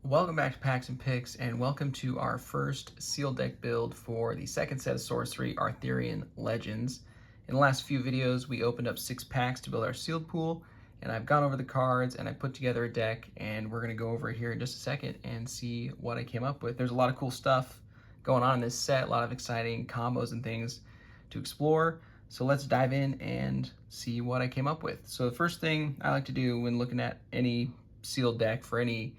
Welcome back to Packs and Picks, and welcome to our first sealed deck build for the second set of Sorcery Arthurian Legends. In the last few videos, we opened up 6 packs to build our sealed pool, and I've gone over the cards and I put together a deck, and we're going to go over it here in just a second and see what I came up with. There's a lot of cool stuff going on in this set, a lot of exciting combos and things to explore. So let's dive in and see what I came up with. So the first thing I like to do when looking at any sealed deck for any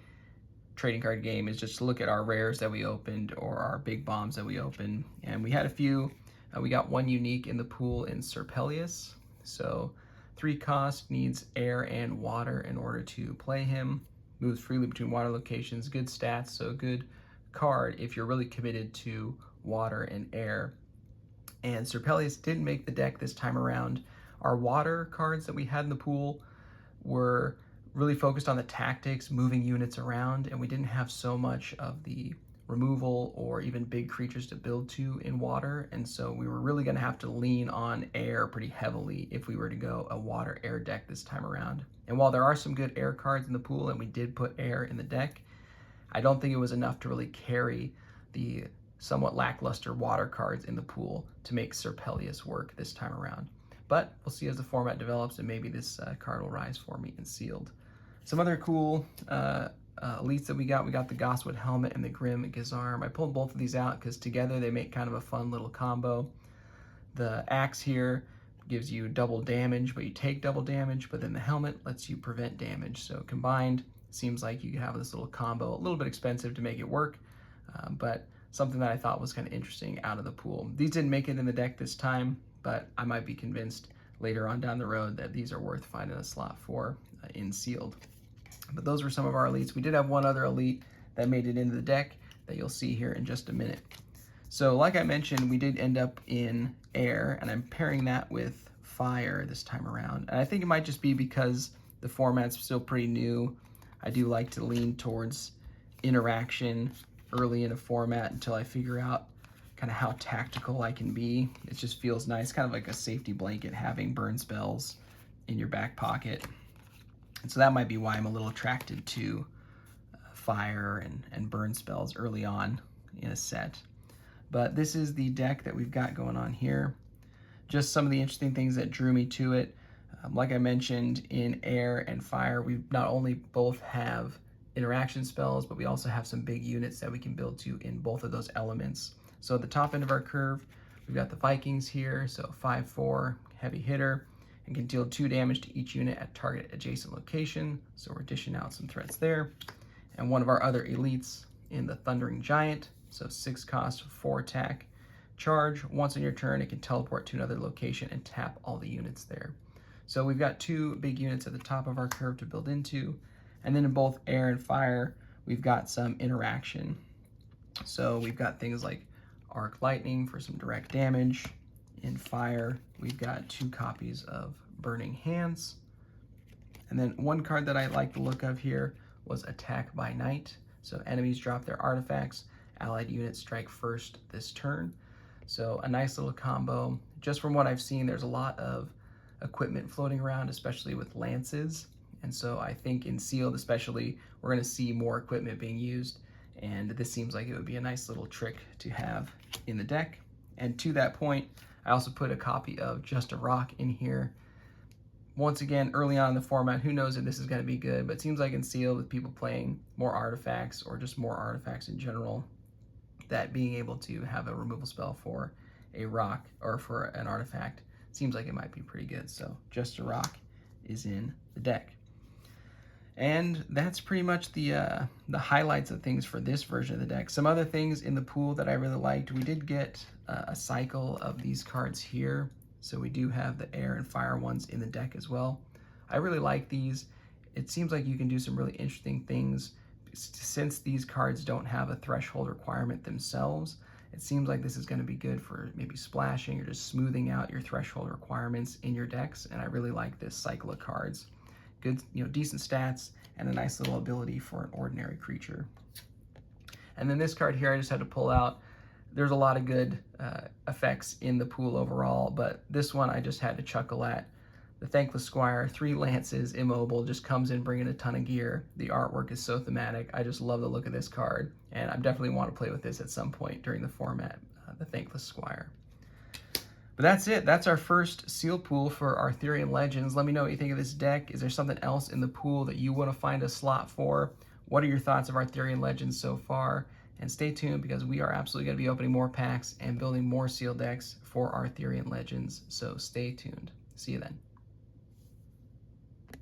trading card game is just to look at our rares that we opened or our big bombs that we opened. And we had a few. We got one unique in the pool in Serpelius. So 3 cost, needs air and water in order to play him. Moves freely between water locations, good stats, so a good card if you're really committed to water and air. And Serpelius didn't make the deck this time around. Our water cards that we had in the pool were really focused on the tactics, moving units around, and we didn't have so much of the removal or even big creatures to build to in water, and so we were really going to have to lean on air pretty heavily if we were to go a water air deck this time around. And while there are some good air cards in the pool and we did put air in the deck, I don't think it was enough to really carry the somewhat lackluster water cards in the pool to make Serpelius work this time around. But we'll see as the format develops, and maybe this card will rise for me in sealed. Some other cool elites that we got the Goswood Helmet and the Grim Gizarm. I pulled both of these out because together they make kind of a fun little combo. The axe here gives you double damage, but you take double damage, but then the helmet lets you prevent damage. So combined, it seems like you could have this little combo, a little bit expensive to make it work, but something that I thought was kind of interesting out of the pool. These didn't make it in the deck this time, but I might be convinced later on down the road that these are worth finding a slot for in sealed. But those were some of our elites. We did have one other elite that made it into the deck that you'll see here in just a minute. So like I mentioned, we did end up in air, and I'm pairing that with fire this time around. And I think it might just be because the format's still pretty new. I do like to lean towards interaction early in a format until I figure out kind of how tactical I can be. It just feels nice, kind of like a safety blanket having burn spells in your back pocket. And so that might be why I'm a little attracted to fire and burn spells early on in a set. But this is the deck that we've got going on here. Just some of the interesting things that drew me to it. Like I mentioned, in air and fire, we not only both have interaction spells, but we also have some big units that we can build to in both of those elements. So at the top end of our curve, we've got the Vikings here, so 5/4 heavy hitter, and can deal 2 damage to each unit at target adjacent location. So we're dishing out some threats there. And one of our other elites in the Thundering Giant, so 6 cost, 4 attack, charge. Once on your turn, it can teleport to another location and tap all the units there. So we've got 2 big units at the top of our curve to build into. And then in both air and fire, we've got some interaction. So we've got things like Arc Lightning for some direct damage. In fire, we've got 2 copies of Burning Hands. And then one card that I like the look of here was Attack by Night. So enemies drop their artifacts, allied units strike first this turn. So a nice little combo. Just from what I've seen, there's a lot of equipment floating around, especially with lances. And so I think in sealed especially, we're going to see more equipment being used. And this seems like it would be a nice little trick to have in the deck. And to that point, I also put a copy of Just a Rock in here. Once again, early on in the format, who knows if this is going to be good, but it seems like in sealed, with people playing more artifacts or just more artifacts in general, that being able to have a removal spell for a rock or for an artifact seems like it might be pretty good. So Just a Rock is in the deck. And that's pretty much the highlights of things for this version of the deck. Some other things in the pool that I really liked. We did get a cycle of these cards here. So we do have the air and fire ones in the deck as well. I really like these. It seems like you can do some really interesting things. Since these cards don't have a threshold requirement themselves, it seems like this is going to be good for maybe splashing or just smoothing out your threshold requirements in your decks. And I really like this cycle of cards. Good, decent stats and a nice little ability for an ordinary creature. And then this card here I just had to pull out. There's a lot of good effects in the pool overall, but this one I just had to chuckle at. The Thankless Squire, 3 lances, immobile, just comes in bringing a ton of gear. The artwork is so thematic. I just love the look of this card, and I definitely want to play with this at some point during the format, the Thankless Squire. But that's it. That's our first sealed pool for Arthurian Legends. Let me know what you think of this deck. Is there something else in the pool that you want to find a slot for? What are your thoughts of Arthurian Legends so far? And stay tuned because we are absolutely going to be opening more packs and building more sealed decks for Arthurian Legends. So stay tuned. See you then.